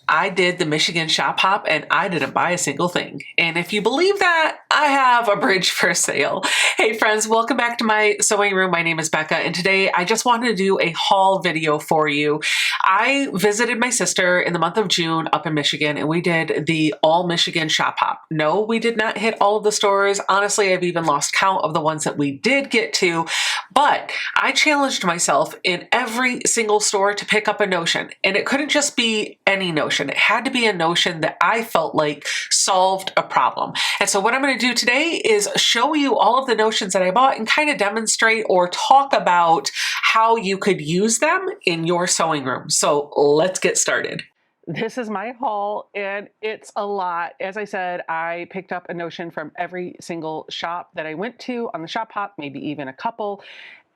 I did the Michigan shop hop and I didn't buy a single thing. And if you believe that, I have a bridge for sale. Hey friends, welcome back to my sewing room. My name is Becca and today I just wanted to do a haul video for you. I visited my sister in the month of June up in Michigan and we did the all Michigan shop hop. No, we did not hit all of the stores. Honestly, I've even lost count of the ones that we did get to, but I challenged myself in every single store to pick up a notion, and it couldn't just be any notion. It had to be a notion that I felt like solved a problem. And so what I'm going to do today is show you all of the notions that I bought and kind of demonstrate or talk about how you could use them in your sewing room. So let's get started. This is my haul and it's a lot. As I said, I picked up a notion from every single shop that I went to on the shop hop, maybe even a couple.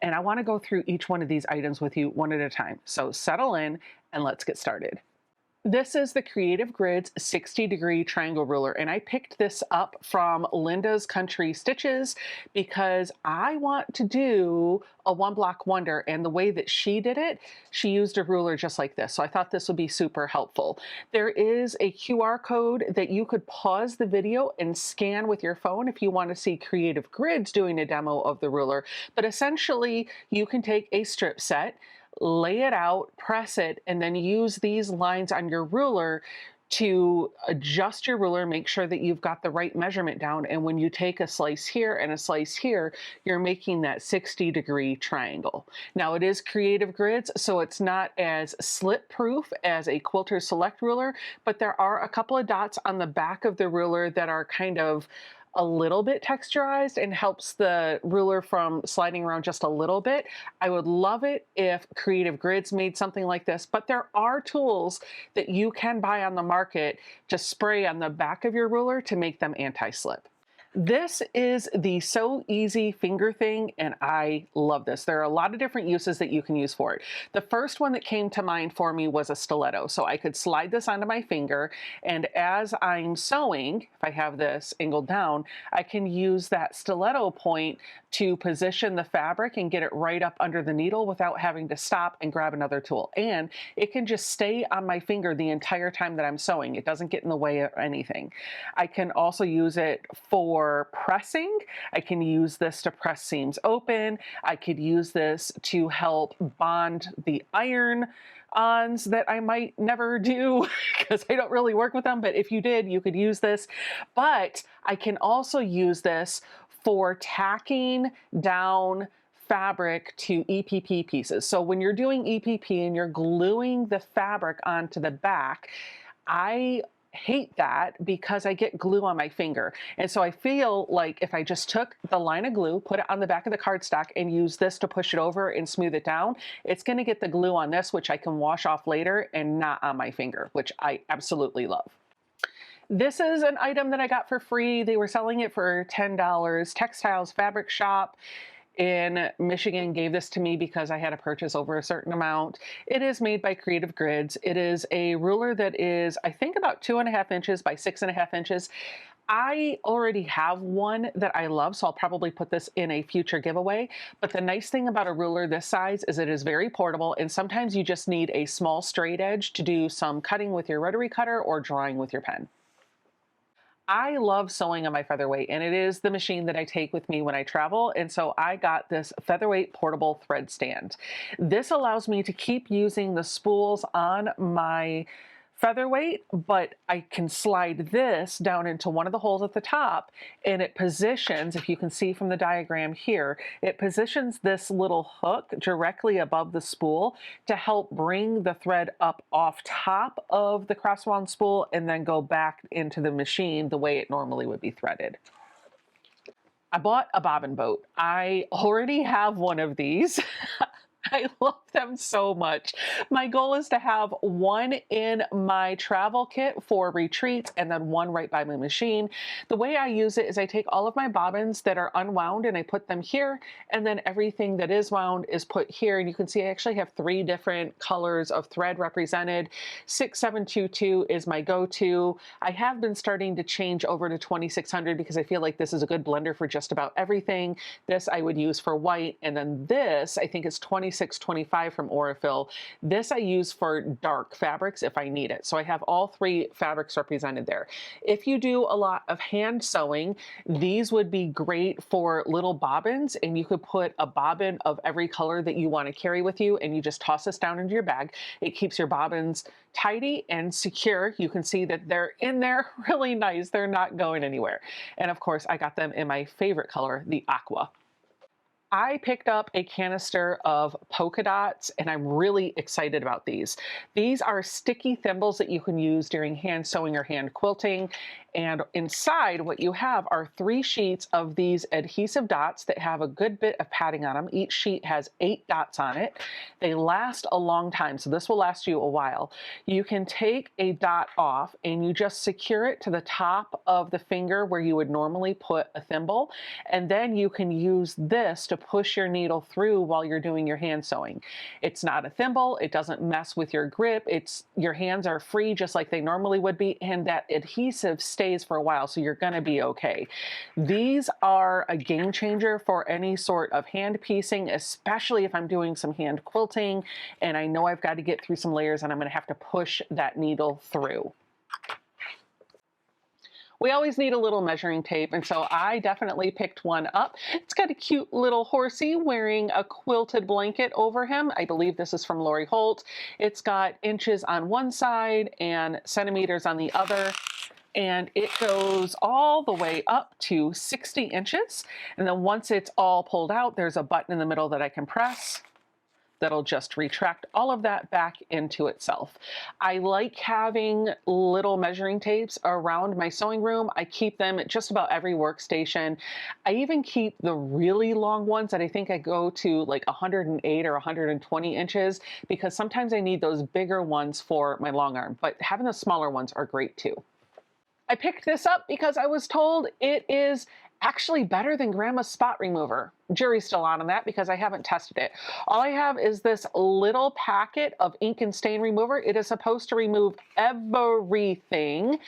And I want to go through each one of these items with you one at a time. So settle in and let's get started. This is the Creative Grids 60-degree triangle ruler, and I picked this up from Linda's Country Stitches because I want to do a one block wonder, and the way that she did it, she used a ruler just like this. So I thought this would be super helpful. There is a QR code that you could pause the video and scan with your phone if you want to see Creative Grids doing a demo of the ruler. But essentially, you can take a strip set, lay it out, press it, and then use these lines on your ruler to adjust your ruler, make sure that you've got the right measurement down. And when you take a slice here and a slice here, you're making that 60-degree triangle. Now it is Creative Grids, so it's not as slip proof as a Quilter Select ruler, but there are a couple of dots on the back of the ruler that are kind of a little bit texturized and helps the ruler from sliding around just a little bit. I would love it if Creative Grids made something like this, but there are tools that you can buy on the market to spray on the back of your ruler to make them anti-slip. This is the So Easy finger thing, and I love this. There are a lot of different uses that you can use for it. The first one that came to mind for me was a stiletto. So I could slide this onto my finger, and as I'm sewing, if I have this angled down, I can use that stiletto point to position the fabric and get it right up under the needle without having to stop and grab another tool. And it can just stay on my finger the entire time that I'm sewing. It doesn't get in the way of anything. I can also use it for pressing. I can use this to press seams open. I could use this to help bond the iron-ons that I might never do because I don't really work with them, but if you did, you could use this. But I can also use this for tacking down fabric to EPP pieces. So when you're doing EPP and you're gluing the fabric onto the back, I hate that because I get glue on my finger. And so I feel like if I just took the line of glue, put it on the back of the cardstock and use this to push it over and smooth it down, it's going to get the glue on this, which I can wash off later and not on my finger, which I absolutely love. This is an item that I got for free. They were selling it for $10. Textiles Fabric Shop in Michigan gave this to me because I had a purchase over a certain amount. It is made by Creative Grids. It is a ruler that is, I think, about 2.5 inches by 6.5 inches. I already have one that I love, so I'll probably put this in a future giveaway. But the nice thing about a ruler this size is it is very portable, and sometimes you just need a small straight edge to do some cutting with your rotary cutter or drawing with your pen. I love sewing on my Featherweight, and it is the machine that I take with me when I travel, and so I got this Featherweight portable thread stand. This allows me to keep using the spools on my Featherweight, but I can slide this down into one of the holes at the top, and it positions, if you can see from the diagram here, it positions this little hook directly above the spool to help bring the thread up off top of the crosswound spool and then go back into the machine the way it normally would be threaded. I bought a bobbin boat. I already have one of these. I love them so much. My goal is to have one in my travel kit for retreats and then one right by my machine. The way I use it is I take all of my bobbins that are unwound and I put them here, and then everything that is wound is put here. And you can see I actually have 3 different colors of thread represented. 6722 is my go-to. I have been starting to change over to 2600 because I feel like this is a good blender for just about everything. This I would use for white, and then this I think is 26 2625 from Aurifil. This I use for dark fabrics if I need it. So I have all three fabrics represented there. If you do a lot of hand sewing, these would be great for little bobbins, and you could put a bobbin of every color that you want to carry with you, and you just toss this down into your bag. It keeps your bobbins tidy and secure. You can see that they're in there really nice. They're not going anywhere. And of course, I got them in my favorite color, the aqua. I picked up a canister of polka dots, and I'm really excited about these. These are sticky thimbles that you can use during hand sewing or hand quilting. And inside, what you have are 3 sheets of these adhesive dots that have a good bit of padding on them. Each sheet has 8 dots on it. They last a long time, so this will last you a while. You can take a dot off and you just secure it to the top of the finger where you would normally put a thimble. And then you can use this to push your needle through while you're doing your hand sewing. It's not a thimble. It doesn't mess with your grip. Your hands are free just like they normally would be, and that adhesive stays for a while, so you're going to be okay. These are a game changer for any sort of hand piecing, especially if I'm doing some hand quilting and I know I've got to get through some layers and I'm going to have to push that needle through. We always need a little measuring tape, and so I definitely picked one up. It's got a cute little horsey wearing a quilted blanket over him. I believe this is from Lori Holt. It's got inches on one side and centimeters on the other. And it goes all the way up to 60 inches. And then once it's all pulled out, there's a button in the middle that I can press that'll just retract all of that back into itself. I like having little measuring tapes around my sewing room. I keep them at just about every workstation. I even keep the really long ones that I think I go to like 108 or 120 inches, because sometimes I need those bigger ones for my long arm, but having the smaller ones are great too. I picked this up because I was told it is actually better than Grandma's spot remover. Jury's still on that because I haven't tested it. All I have is this little packet of ink and stain remover. It is supposed to remove everything: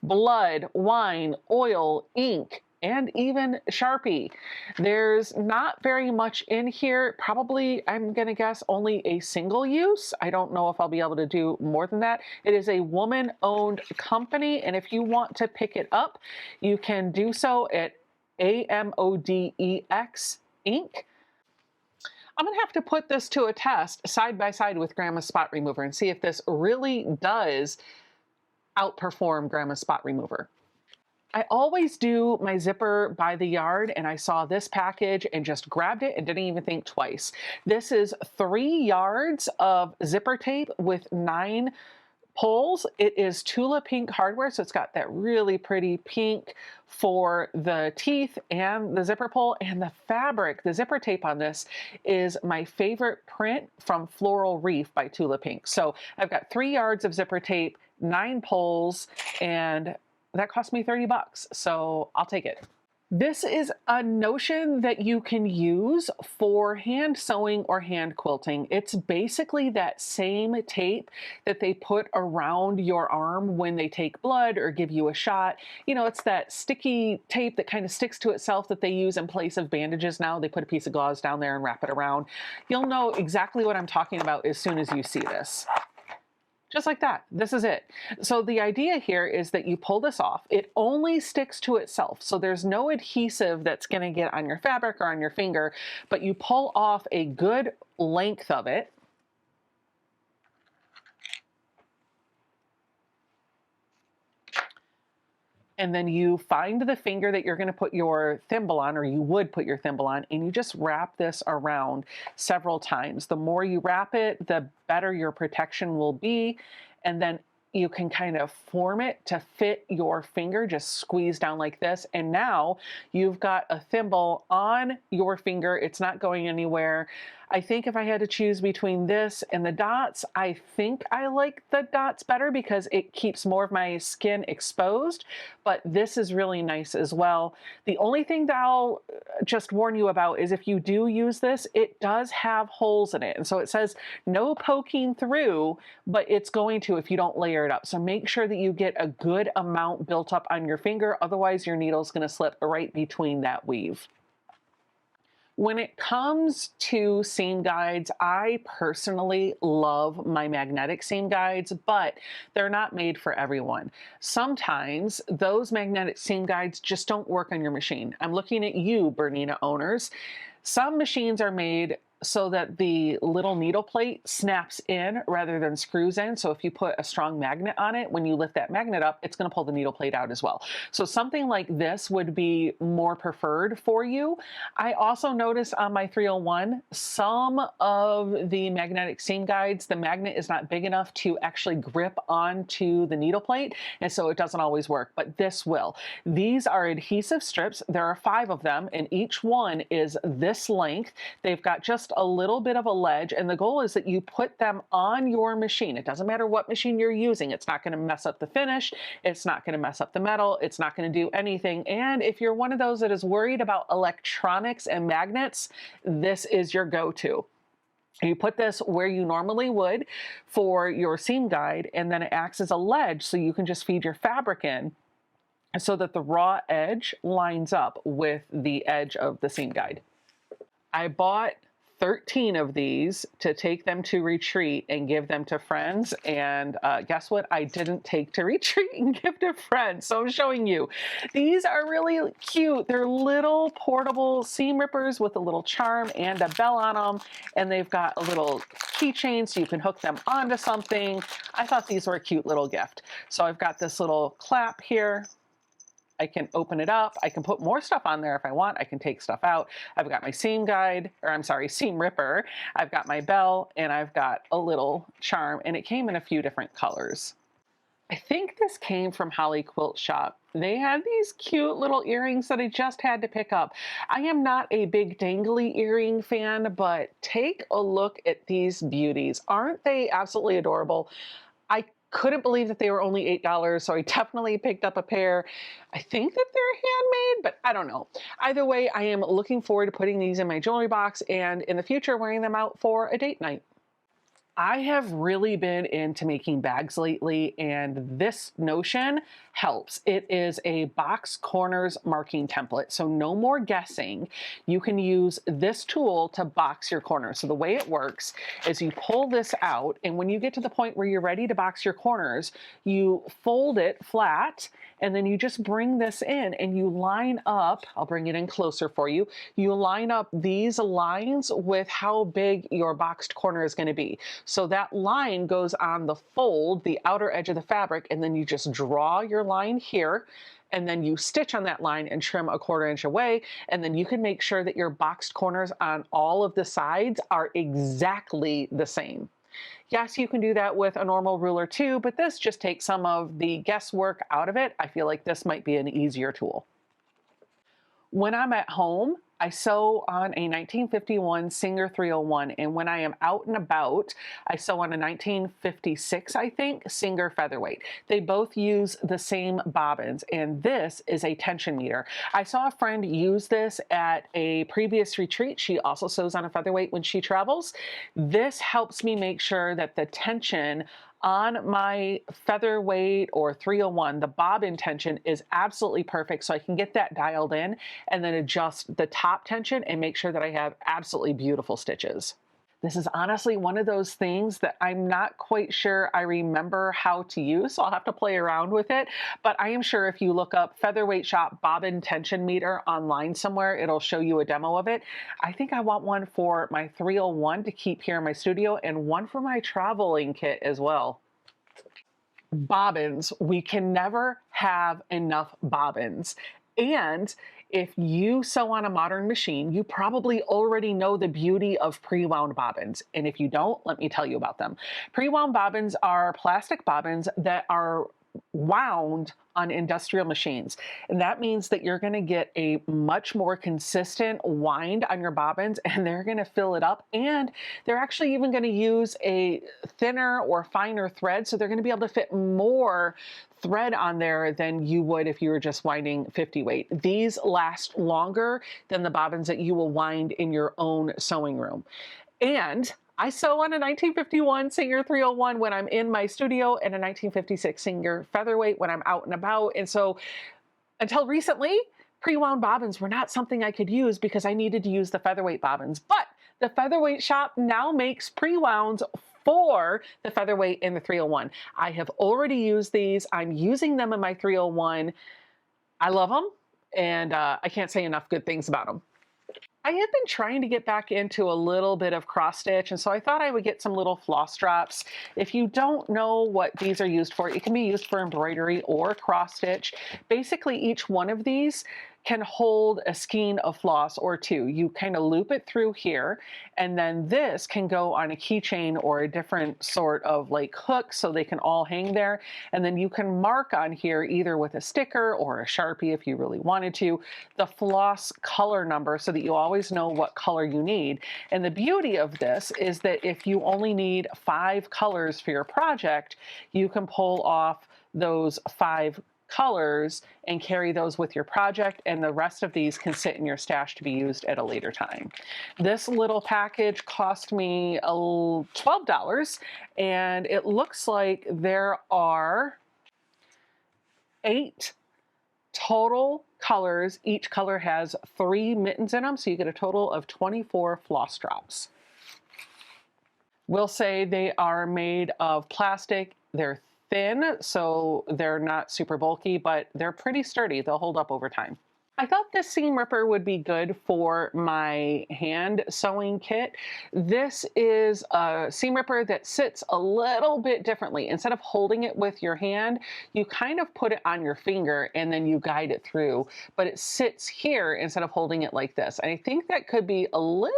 blood, wine, oil, ink, and even Sharpie. There's not very much in here. Probably, I'm gonna guess, only a single use. I don't know if I'll be able to do more than that. It is a woman-owned company, and if you want to pick it up, you can do so at AMODEX Inc. I'm gonna have to put this to a test side by side with Grandma's spot remover and see if this really does outperform Grandma's spot remover. I always do my zipper by the yard, and I saw this package and just grabbed it and didn't even think twice. This is 3 yards of zipper tape with 9 pulls. It is Tula pink hardware, so it's got that really pretty pink for the teeth and the zipper pull, and the fabric, the zipper tape on this is my favorite print from Floral Reef by Tula Pink. So I've got 3 yards of zipper tape, 9 pulls, and that cost me 30 bucks, so I'll take it. This is a notion that you can use for hand sewing or hand quilting. It's basically that same tape that they put around your arm when they take blood or give you a shot. You know, it's that sticky tape that kind of sticks to itself that they use in place of bandages now. They put a piece of gauze down there and wrap it around. You'll know exactly what I'm talking about as soon as you see this. Just like that. This is it. So the idea here is that you pull this off. It only sticks to itself. So there's no adhesive that's going to get on your fabric or on your finger, but you pull off a good length of it. And then you find the finger that you're going to put your thimble on, or you would put your thimble on, and you just wrap this around several times. The more you wrap it, the better your protection will be. And then you can kind of form it to fit your finger, just squeeze down like this. And now you've got a thimble on your finger. It's not going anywhere. I think if I had to choose between this and the dots, I think I like the dots better because it keeps more of my skin exposed, but this is really nice as well. The only thing that I'll just warn you about is if you do use this, it does have holes in it. And so it says no poking through, but it's going to if you don't layer it up. So make sure that you get a good amount built up on your finger. Otherwise your needle's going to slip right between that weave. When it comes to seam guides, I personally love my magnetic seam guides, but they're not made for everyone. Sometimes those magnetic seam guides just don't work on your machine. I'm looking at you, Bernina owners. Some machines are made so that the little needle plate snaps in rather than screws in. So if you put a strong magnet on it, when you lift that magnet up, it's going to pull the needle plate out as well. So something like this would be more preferred for you. I also noticed on my 301, some of the magnetic seam guides, the magnet is not big enough to actually grip onto the needle plate. And so it doesn't always work, but this will. These are adhesive strips. There are 5 of them, and each one is this length. They've got just a little bit of a ledge, and the goal is that you put them on your machine. It doesn't matter what machine you're using. It's not going to mess up the finish. It's not going to mess up the metal. It's not going to do anything. And if you're one of those that is worried about electronics and magnets, this is your go-to. You put this where you normally would for your seam guide, and then it acts as a ledge so you can just feed your fabric in so that the raw edge lines up with the edge of the seam guide. I bought 13 of these to take them to retreat and give them to friends. And guess what? I didn't take to retreat and give to friends. So I'm showing you. These are really cute. They're little portable seam rippers with a little charm and a bell on them. And they've got a little keychain so you can hook them onto something. I thought these were a cute little gift. So I've got this little clap here. I can open it up. I can put more stuff on there if I want. I can take stuff out. I've got my seam guide, or I'm sorry, seam ripper. I've got my bell, and I've got a little charm, and it came in a few different colors. I think this came from Holly Quilt Shop. They had these cute little earrings that I just had to pick up. I am not a big dangly earring fan, but take a look at these beauties. Aren't they absolutely adorable? I couldn't believe that they were only $8, so I definitely picked up a pair. I think that they're handmade, but I don't know. Either way, I am looking forward to putting these in my jewelry box and in the future wearing them out for a date night. I have really been into making bags lately, and this notion helps. It is a box corners marking template, so no more guessing. You can use this tool to box your corners. So the way it works is you pull this out, and when you get to the point where you're ready to box your corners, you fold it flat, and then you just bring this in and you line up, I'll bring it in closer for you, you line up these lines with how big your boxed corner is going to be. So that line goes on the fold, the outer edge of the fabric, and then you just draw your line here, and then you stitch on that line and trim a 1/4 inch away, and then you can make sure that your boxed corners on all of the sides are exactly the same. Yes, you can do that with a normal ruler too, but this just takes some of the guesswork out of it. I feel like this might be an easier tool. When I'm at home, I sew on a 1951 Singer 301, and when I am out and about, I sew on a 1956, I think, Singer Featherweight. They both use the same bobbins, and this is a tension meter. I saw a friend use this at a previous retreat. She also sews on a featherweight when she travels. This helps me make sure that the tension on my featherweight or 301, the bobbin tension is absolutely perfect, so I can get that dialed in and then adjust the top tension and make sure that I have absolutely beautiful stitches. This is honestly one of those things that I'm not quite sure I remember how to use, so I'll have to play around with it. But I am sure if you look up Featherweight Shop Bobbin Tension Meter online somewhere, it'll show you a demo of it. I think I want one for my 301 to keep here in my studio and one for my traveling kit as well. Bobbins. We can never have enough bobbins. And if you sew on a modern machine, you probably already know the beauty of pre-wound bobbins. And if you don't, let me tell you about them. Pre-wound bobbins are plastic bobbins that are wound on industrial machines. And that means that you're going to get a much more consistent wind on your bobbins, and they're going to fill it up. And they're actually even going to use a thinner or finer thread. So they're going to be able to fit more thread on there than you would if you were just winding 50 weight. These last longer than the bobbins that you will wind in your own sewing room. And I sew on a 1951 Singer 301 when I'm in my studio and a 1956 Singer Featherweight when I'm out and about. And so until recently, pre-wound bobbins were not something I could use because I needed to use the featherweight bobbins. But the Featherweight shop now makes pre-wounds for the Featherweight and the 301. I have already used these. I'm using them in my 301. I love them, and I can't say enough good things about them. I have been trying to get back into a little bit of cross stitch, and so I thought I would get some little floss drops. If you don't know what these are used for, it can be used for embroidery or cross stitch. Basically, each one of these can hold a skein of floss or two. You kind of loop it through here, and then this can go on a keychain or a different sort of like hook so they can all hang there. And then you can mark on here either with a sticker or a Sharpie if you really wanted to, the floss color number so that you always know what color you need. And the beauty of this is that if you only need 5 colors for your project, you can pull off those 5 colors and carry those with your project, and the rest of these can sit in your stash to be used at a later time. This little package cost me $12, and it looks like there are 8 total colors. Each color has 3 mittens in them, so you get a total of 24 floss drops. We'll say they are made of plastic. They're thin, so they're not super bulky, but they're pretty sturdy. They'll hold up over time. I thought this seam ripper would be good for my hand sewing kit. This is a seam ripper that sits a little bit differently. Instead of holding it with your hand, you kind of put it on your finger and then you guide it through, but it sits here instead of holding it like this. And I think that could be a little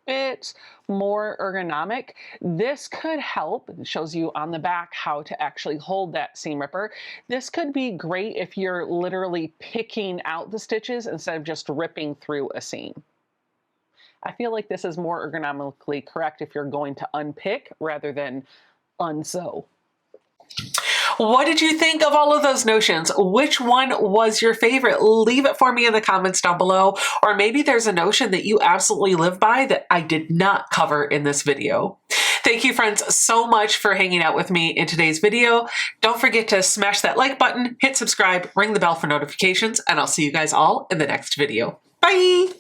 bit more ergonomic. This could help. It shows you on the back how to actually hold that seam ripper. This could be great if you're literally picking out the stitches instead of just ripping through a seam. I feel like this is more ergonomically correct if you're going to unpick rather than unsew. What did you think of all of those notions? Which one was your favorite? Leave it for me in the comments down below. Or maybe there's a notion that you absolutely live by that I did not cover in this video. Thank you, friends, so much for hanging out with me in today's video. Don't forget to smash that like button, hit subscribe, ring the bell for notifications, and I'll see you guys all in the next video. Bye!